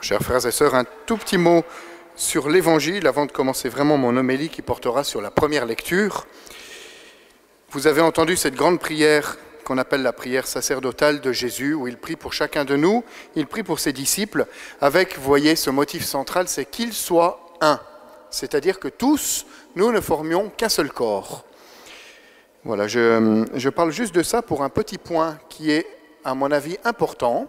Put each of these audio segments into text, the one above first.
Chers frères et sœurs, un tout petit mot sur l'Évangile avant de commencer vraiment mon homélie qui portera sur la première lecture. Vous avez entendu cette grande prière qu'on appelle la prière sacerdotale de Jésus, où il prie pour chacun de nous, il prie pour ses disciples, avec, vous voyez, ce motif central, c'est qu'ils soient un. C'est-à-dire que tous, nous ne formions qu'un seul corps. Voilà, je parle juste de ça pour un petit point qui est, à mon avis, important.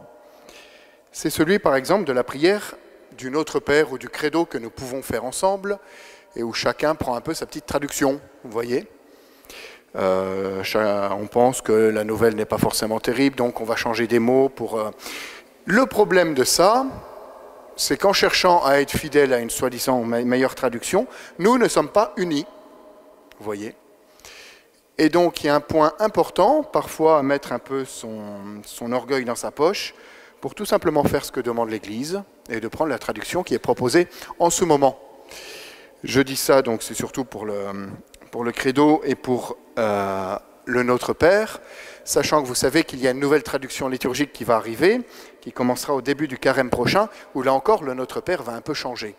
C'est celui, par exemple, de la prière du Notre Père ou du Credo que nous pouvons faire ensemble et où chacun prend un peu sa petite traduction, vous voyez. On pense que la nouvelle n'est pas forcément terrible, donc on va changer des mots pour... Le problème de ça, c'est qu'en cherchant à être fidèle à une soi-disant meilleure traduction, nous ne sommes pas unis, vous voyez. Et donc il y a un point important, parfois à mettre un peu son orgueil dans sa poche, pour tout simplement faire ce que demande l'Église et de prendre la traduction qui est proposée en ce moment. Je dis ça, donc c'est surtout pour le Credo et pour le Notre Père, sachant que vous savez qu'il y a une nouvelle traduction liturgique qui va arriver, qui commencera au début du carême prochain, où là encore le Notre Père va un peu changer.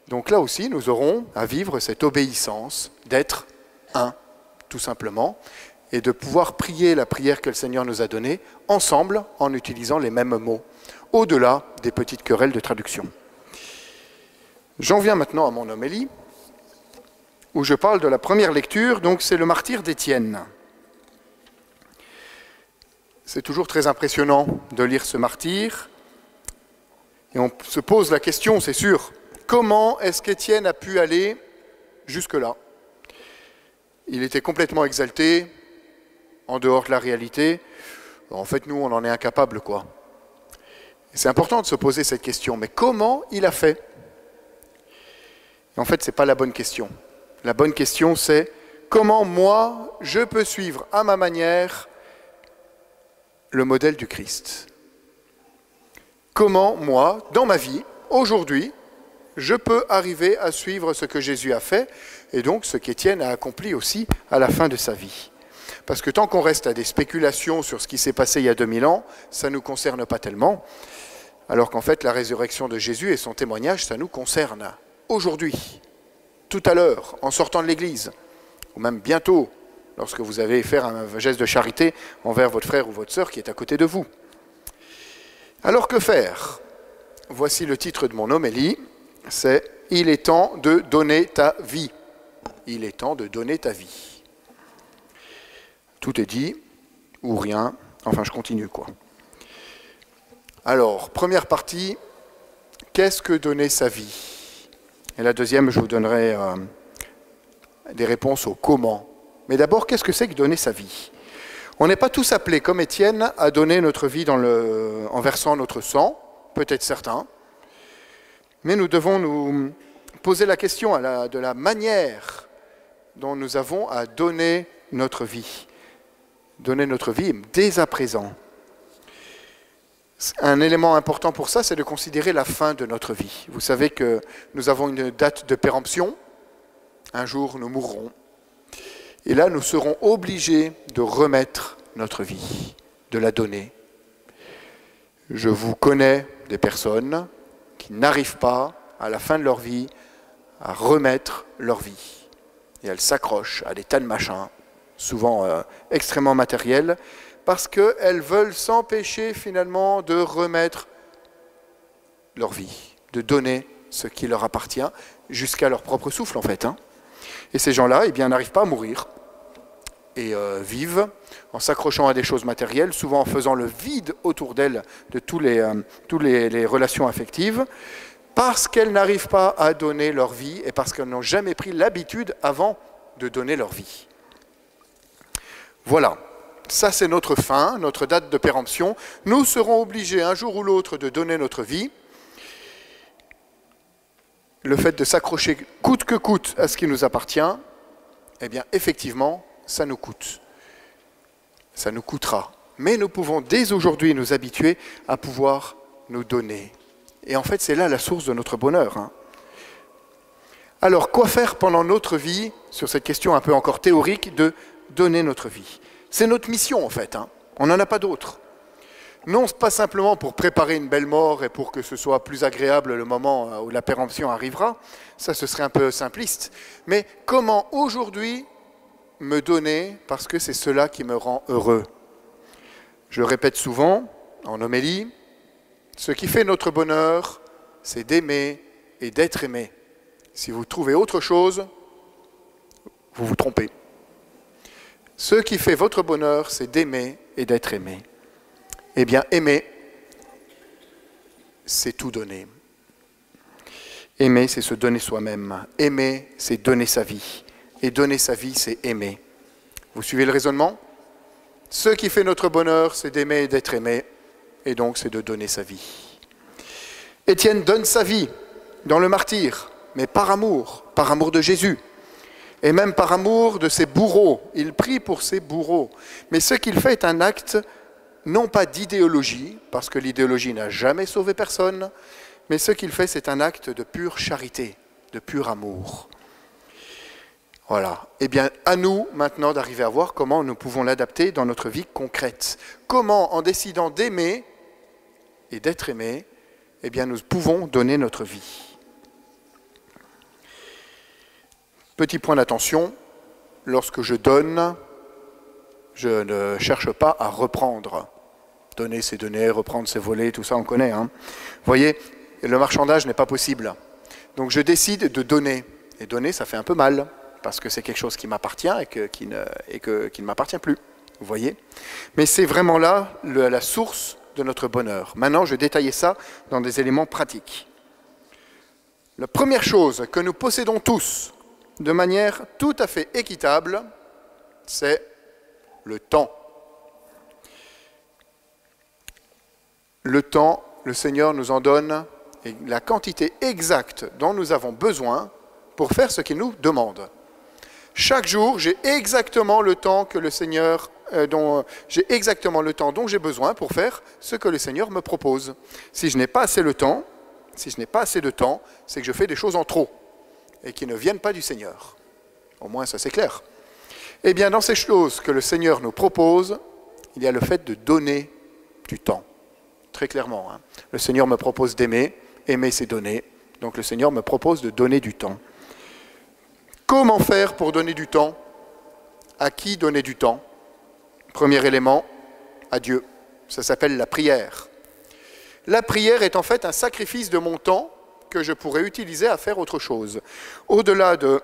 Donc là aussi, nous aurons à vivre cette obéissance d'être un, tout simplement, et de pouvoir prier la prière que le Seigneur nous a donnée ensemble en utilisant les mêmes mots, au-delà des petites querelles de traduction. J'en viens maintenant à mon homélie, où je parle de la première lecture, donc c'est le martyre d'Étienne. C'est toujours très impressionnant de lire ce martyr, et on se pose la question, c'est sûr, comment est-ce qu'Étienne a pu aller jusque-là? Il était complètement exalté, en dehors de la réalité. En fait, nous, on en est incapables, quoi. C'est important de se poser cette question, mais comment il a fait? En fait, ce n'est pas la bonne question. La bonne question, c'est comment moi, je peux suivre à ma manière le modèle du Christ? Comment moi, dans ma vie, aujourd'hui, je peux arriver à suivre ce que Jésus a fait, et donc ce qu'Étienne a accompli aussi à la fin de sa vie. Parce que tant qu'on reste à des spéculations sur ce qui s'est passé il y a 2000 ans, ça ne nous concerne pas tellement, alors qu'en fait la résurrection de Jésus et son témoignage, ça nous concerne aujourd'hui, tout à l'heure, en sortant de l'église, ou même bientôt, lorsque vous allez faire un geste de charité envers votre frère ou votre sœur qui est à côté de vous. Alors que faire? Voici le titre de mon homélie, c'est « Il est temps de donner ta vie ». Il est temps de donner ta vie. Tout est dit, ou rien, enfin je continue quoi. Alors, première partie, qu'est-ce que donner sa vie? Et la deuxième, je vous donnerai des réponses au comment. Mais d'abord, qu'est-ce que c'est que donner sa vie? On n'est pas tous appelés, comme Étienne, à donner notre vie en versant notre sang, peut-être certains, mais nous devons nous poser la question de la manière dont nous avons à donner notre vie. Donner notre vie dès à présent. Un élément important pour ça, c'est de considérer la fin de notre vie. Vous savez que nous avons une date de péremption. Un jour, nous mourrons. Et là, nous serons obligés de remettre notre vie, de la donner. Je vous connais des personnes qui n'arrivent pas, à la fin de leur vie, à remettre leur vie. Et elles s'accrochent à des tas de machins, souvent extrêmement matériels, parce qu'elles veulent s'empêcher finalement de remettre leur vie, de donner ce qui leur appartient, jusqu'à leur propre souffle en fait. Et ces gens-là, eh bien, n'arrivent pas à mourir, et vivent en s'accrochant à des choses matérielles, souvent en faisant le vide autour d'elles de toutes les relations affectives, parce qu'elles n'arrivent pas à donner leur vie, et parce qu'elles n'ont jamais pris l'habitude avant de donner leur vie. Voilà, ça c'est notre fin, notre date de péremption. Nous serons obligés un jour ou l'autre de donner notre vie. Le fait de s'accrocher coûte que coûte à ce qui nous appartient, eh bien effectivement, ça nous coûte. Ça nous coûtera. Mais nous pouvons dès aujourd'hui nous habituer à pouvoir nous donner. Et en fait, c'est là la source de notre bonheur. Alors, quoi faire pendant notre vie, sur cette question un peu encore théorique, de donner notre vie? C'est notre mission, en fait. On n'en a pas d'autre. Non pas simplement pour préparer une belle mort et pour que ce soit plus agréable le moment où la péremption arrivera, ça ce serait un peu simpliste, mais comment aujourd'hui me donner parce que c'est cela qui me rend heureux. Je le répète souvent en homélie, ce qui fait notre bonheur, c'est d'aimer et d'être aimé. Si vous trouvez autre chose, vous vous trompez. Ce qui fait votre bonheur, c'est d'aimer et d'être aimé. Eh bien, aimer, c'est tout donner. Aimer, c'est se donner soi-même. Aimer, c'est donner sa vie. Et donner sa vie, c'est aimer. Vous suivez le raisonnement? Ce qui fait notre bonheur, c'est d'aimer et d'être aimé. Et donc, c'est de donner sa vie. Étienne donne sa vie dans le martyre, mais par amour de Jésus. Et même par amour de ses bourreaux. Il prie pour ses bourreaux. Mais ce qu'il fait est un acte non pas d'idéologie, parce que l'idéologie n'a jamais sauvé personne, mais ce qu'il fait, c'est un acte de pure charité, de pur amour. Voilà. Eh bien, à nous, maintenant, d'arriver à voir comment nous pouvons l'adapter dans notre vie concrète. Comment, en décidant d'aimer et d'être aimé, eh bien, nous pouvons donner notre vie. Petit point d'attention, lorsque je donne, je ne cherche pas à reprendre. Donner, c'est donner, reprendre, c'est voler, tout ça, on connaît. Hein. Vous voyez, le marchandage n'est pas possible. Donc je décide de donner. Et donner, ça fait un peu mal, parce que c'est quelque chose qui m'appartient et qui ne m'appartient plus. Vous voyez? Mais c'est vraiment là la source de notre bonheur. Maintenant, je vais détailler ça dans des éléments pratiques. La première chose que nous possédons tous, de manière tout à fait équitable, c'est le temps. Le temps, le Seigneur nous en donne la quantité exacte dont nous avons besoin pour faire ce qu'il nous demande. Chaque jour, j'ai exactement le temps que le Seigneur, j'ai exactement le temps dont j'ai besoin pour faire ce que le Seigneur me propose. Si je n'ai pas assez de temps, c'est que je fais des choses en trop et qui ne viennent pas du Seigneur. Au moins, ça c'est clair. Eh bien, dans ces choses que le Seigneur nous propose, il y a le fait de donner du temps. Très clairement. Hein. Le Seigneur me propose d'aimer, aimer c'est donner. Donc le Seigneur me propose de donner du temps. Comment faire pour donner du temps? À qui donner du temps? Premier élément, à Dieu. Ça s'appelle la prière. La prière est en fait un sacrifice de mon temps que je pourrais utiliser à faire autre chose. Au-delà de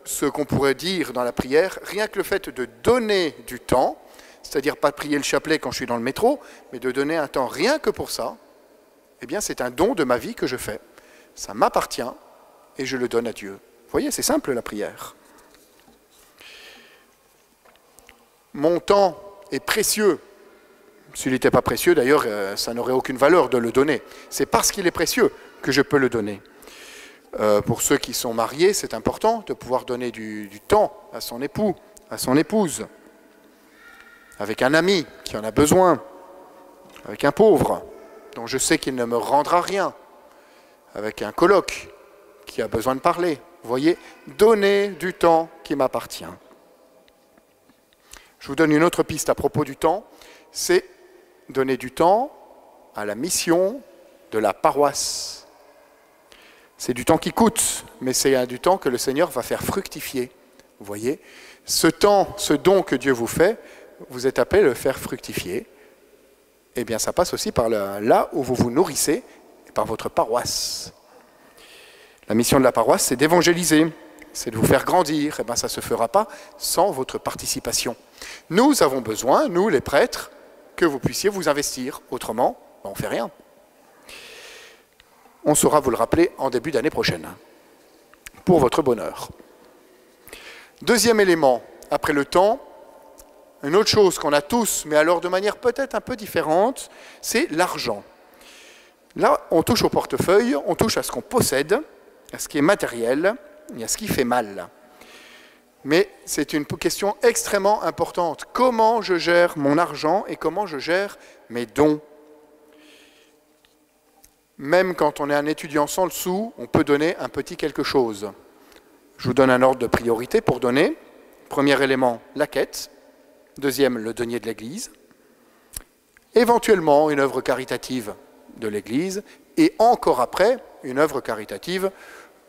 ce qu'on pourrait dire dans la prière, rien que le fait de donner du temps, c'est-à-dire pas de prier le chapelet quand je suis dans le métro, mais de donner un temps rien que pour ça, eh bien c'est un don de ma vie que je fais. Ça m'appartient et je le donne à Dieu. Vous voyez, c'est simple la prière. Mon temps est précieux. S'il n'était pas précieux, d'ailleurs, ça n'aurait aucune valeur de le donner. C'est parce qu'il est précieux que je peux le donner. Pour ceux qui sont mariés, c'est important de pouvoir donner du temps à son époux, à son épouse, avec un ami qui en a besoin, avec un pauvre dont je sais qu'il ne me rendra rien, avec un coloc qui a besoin de parler. Vous voyez, donner du temps qui m'appartient. Je vous donne une autre piste à propos du temps, c'est donner du temps à la mission de la paroisse. C'est du temps qui coûte, mais c'est du temps que le Seigneur va faire fructifier. Vous voyez, ce temps, ce don que Dieu vous fait, vous êtes appelé à le faire fructifier. Eh bien, ça passe aussi par là où vous vous nourrissez, par votre paroisse. La mission de la paroisse, c'est d'évangéliser, c'est de vous faire grandir. Eh bien, ça ne se fera pas sans votre participation. Nous avons besoin, nous les prêtres, que vous puissiez vous investir. Autrement, on ne fait rien. On saura vous le rappeler en début d'année prochaine, pour votre bonheur. Deuxième élément, après le temps, une autre chose qu'on a tous, mais alors de manière peut-être un peu différente, c'est l'argent. Là, on touche au portefeuille, on touche à ce qu'on possède, à ce qui est matériel, et à ce qui fait mal. Mais c'est une question extrêmement importante. Comment je gère mon argent et comment je gère mes dons? Même quand on est un étudiant sans le sou, on peut donner un petit quelque chose. Je vous donne un ordre de priorité pour donner. Premier élément, la quête. Deuxième, le denier de l'église. éventuellement une œuvre caritative de l'Église, et encore après, une œuvre caritative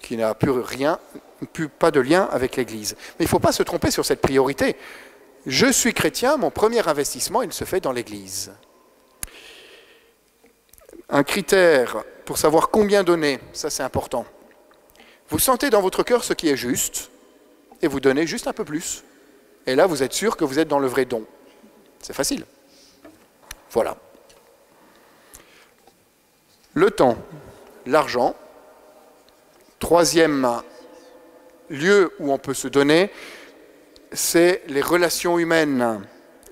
qui n'a plus pas de lien avec l'Église. Mais il ne faut pas se tromper sur cette priorité. Je suis chrétien, mon premier investissement, il se fait dans l'Église. Un critère pour savoir combien donner, ça c'est important. Vous sentez dans votre cœur ce qui est juste, et vous donnez juste un peu plus. Et là, vous êtes sûr que vous êtes dans le vrai don. C'est facile. Voilà. Le temps, l'argent. Troisième lieu où on peut se donner, c'est les relations humaines.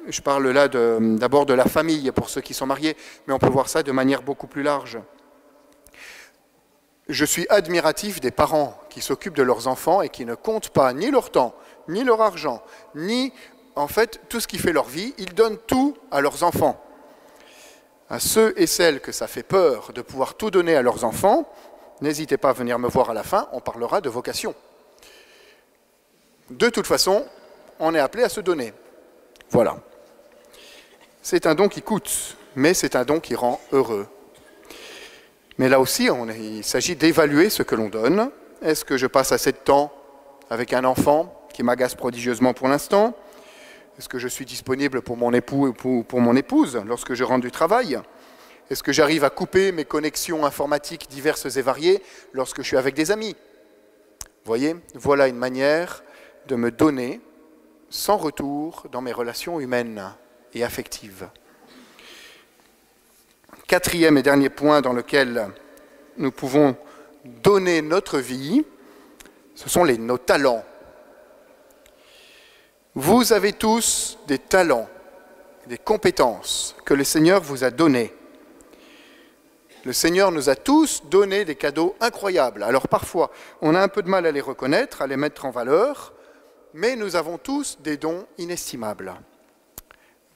Je parle là d'abord de la famille pour ceux qui sont mariés, mais on peut voir ça de manière beaucoup plus large. Je suis admiratif des parents qui s'occupent de leurs enfants et qui ne comptent pas ni leur temps, ni leur argent, ni en fait tout ce qui fait leur vie. Ils donnent tout à leurs enfants. À ceux et celles que ça fait peur de pouvoir tout donner à leurs enfants, n'hésitez pas à venir me voir à la fin, on parlera de vocation. De toute façon, on est appelé à se donner. Voilà. C'est un don qui coûte, mais c'est un don qui rend heureux. Mais là aussi, il s'agit d'évaluer ce que l'on donne. Est-ce que je passe assez de temps avec un enfant qui m'agace prodigieusement pour l'instant? Est-ce que je suis disponible pour mon époux ou pour mon épouse lorsque je rentre du travail? Est-ce que j'arrive à couper mes connexions informatiques diverses et variées lorsque je suis avec des amis? Vous voyez, voilà une manière de me donner sans retour dans mes relations humaines et affectives. Quatrième et dernier point dans lequel nous pouvons donner notre vie, ce sont nos talents. Vous avez tous des talents, des compétences que le Seigneur vous a données. Le Seigneur nous a tous donné des cadeaux incroyables. Alors parfois, on a un peu de mal à les reconnaître, à les mettre en valeur, mais nous avons tous des dons inestimables.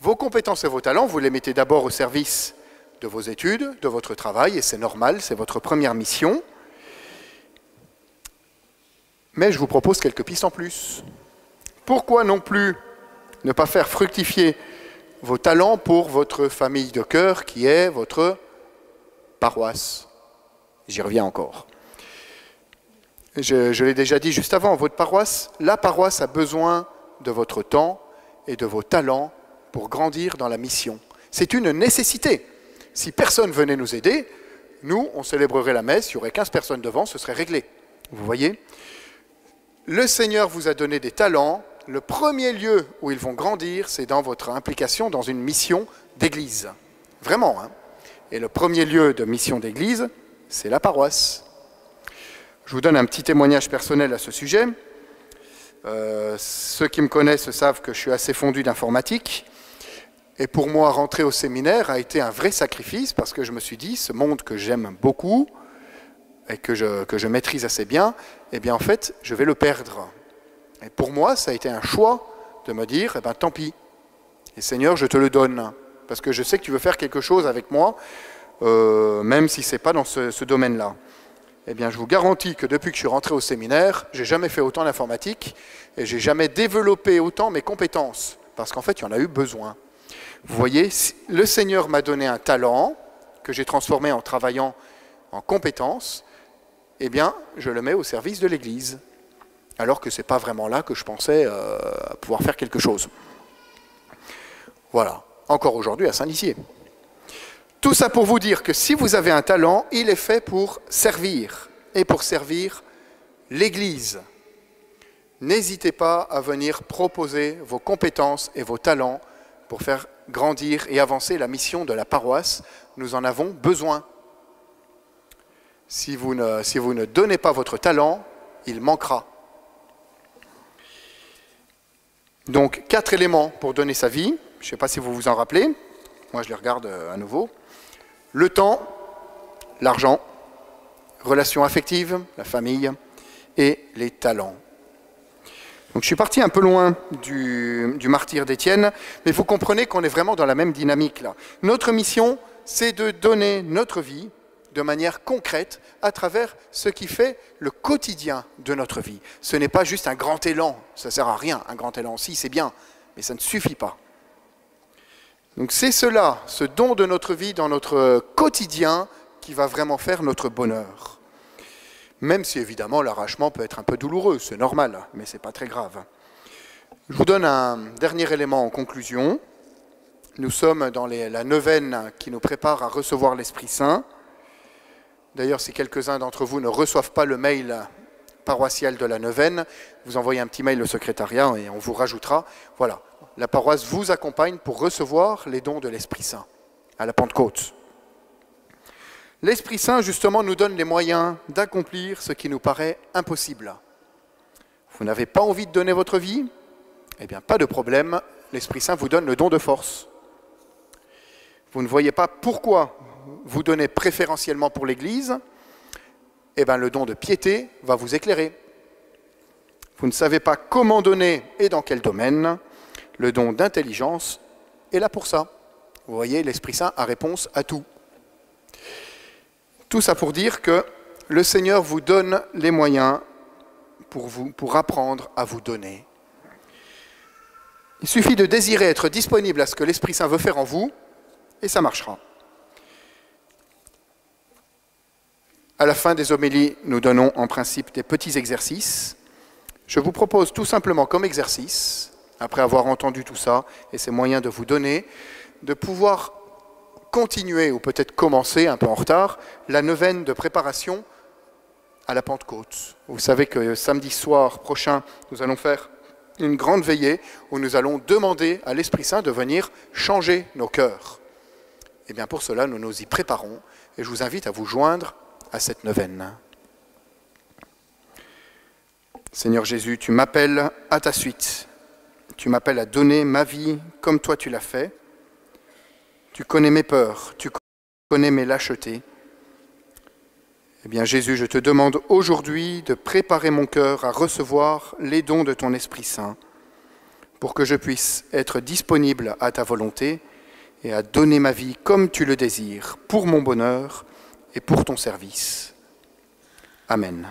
Vos compétences et vos talents, vous les mettez d'abord au service de vos études, de votre travail, et c'est normal, c'est votre première mission. Mais je vous propose quelques pistes en plus. Pourquoi non plus ne pas faire fructifier vos talents pour votre famille de cœur qui est votre paroisse? J'y reviens encore. Je l'ai déjà dit juste avant, votre paroisse, la paroisse a besoin de votre temps et de vos talents pour grandir dans la mission. C'est une nécessité. Si personne venait nous aider, nous, on célébrerait la messe, il y aurait 15 personnes devant, ce serait réglé. Vous voyez? Le Seigneur vous a donné des talents. Le premier lieu où ils vont grandir, c'est dans votre implication dans une mission d'église. Vraiment, hein? Et le premier lieu de mission d'église, c'est la paroisse. Je vous donne un petit témoignage personnel à ce sujet. Ceux qui me connaissent savent que je suis assez fondu d'informatique. Et pour moi, rentrer au séminaire a été un vrai sacrifice parce que je me suis dit, ce monde que j'aime beaucoup et que je maîtrise assez bien, eh bien en fait, je vais le perdre. Et pour moi, ça a été un choix de me dire, eh bien tant pis. Et Seigneur, je te le donne. Parce que je sais que tu veux faire quelque chose avec moi, même si ce n'est pas dans ce domaine-là. Eh bien, je vous garantis que depuis que je suis rentré au séminaire, je n'ai jamais fait autant d'informatique et je n'ai jamais développé autant mes compétences. Parce qu'en fait, il y en a eu besoin. Vous voyez, le Seigneur m'a donné un talent que j'ai transformé en travaillant en compétences. Eh bien, je le mets au service de l'Église. Alors que ce n'est pas vraiment là que je pensais pouvoir faire quelque chose. Voilà. Encore aujourd'hui à Saint-Lizier. Tout ça pour vous dire que si vous avez un talent, il est fait pour servir, et pour servir l'Église. N'hésitez pas à venir proposer vos compétences et vos talents pour faire grandir et avancer la mission de la paroisse. Nous en avons besoin. Si vous ne donnez pas votre talent, il manquera. Donc, 4 éléments pour donner sa vie. Je ne sais pas si vous vous en rappelez. Moi, je les regarde à nouveau. Le temps, l'argent, relations affectives, la famille et les talents. Donc, je suis parti un peu loin du martyre d'Étienne, mais vous comprenez qu'on est vraiment dans la même dynamique là. Notre mission, c'est de donner notre vie de manière concrète à travers ce qui fait le quotidien de notre vie. Ce n'est pas juste un grand élan, ça ne sert à rien. Un grand élan, si, c'est bien, mais ça ne suffit pas. Donc c'est cela, ce don de notre vie dans notre quotidien qui va vraiment faire notre bonheur. Même si évidemment l'arrachement peut être un peu douloureux, c'est normal, mais ce n'est pas très grave. Je vous donne un dernier élément en conclusion. Nous sommes dans la neuvaine qui nous prépare à recevoir l'Esprit Saint. D'ailleurs, si quelques-uns d'entre vous ne reçoivent pas le mail paroissial de la neuvaine, vous envoyez un petit mail au secrétariat et on vous rajoutera. Voilà, la paroisse vous accompagne pour recevoir les dons de l'Esprit Saint à la Pentecôte. L'Esprit Saint, justement, nous donne les moyens d'accomplir ce qui nous paraît impossible. Vous n'avez pas envie de donner votre vie? Eh bien, pas de problème, l'Esprit Saint vous donne le don de force. Vous ne voyez pas pourquoi vous donnez préférentiellement pour l'Église? Eh bien, le don de piété va vous éclairer. Vous ne savez pas comment donner et dans quel domaine? Le don d'intelligence est là pour ça. Vous voyez, l'Esprit Saint a réponse à tout. Tout ça pour dire que le Seigneur vous donne les moyens pour apprendre à vous donner. Il suffit de désirer être disponible à ce que l'Esprit Saint veut faire en vous, et ça marchera. À la fin des homélies, nous donnons en principe des petits exercices. Je vous propose tout simplement comme exercice, après avoir entendu tout ça et ces moyens de vous donner, de pouvoir continuer, ou peut-être commencer un peu en retard, la neuvaine de préparation à la Pentecôte. Vous savez que samedi soir prochain, nous allons faire une grande veillée où nous allons demander à l'Esprit Saint de venir changer nos cœurs. Et bien pour cela, nous nous y préparons et je vous invite à vous joindre à cette neuvaine. Seigneur Jésus, tu m'appelles à ta suite. Tu m'appelles à donner ma vie comme toi tu l'as fait. Tu connais mes peurs, tu connais mes lâchetés. Eh bien Jésus, je te demande aujourd'hui de préparer mon cœur à recevoir les dons de ton Esprit Saint pour que je puisse être disponible à ta volonté et à donner ma vie comme tu le désires, pour mon bonheur et pour ton service. Amen.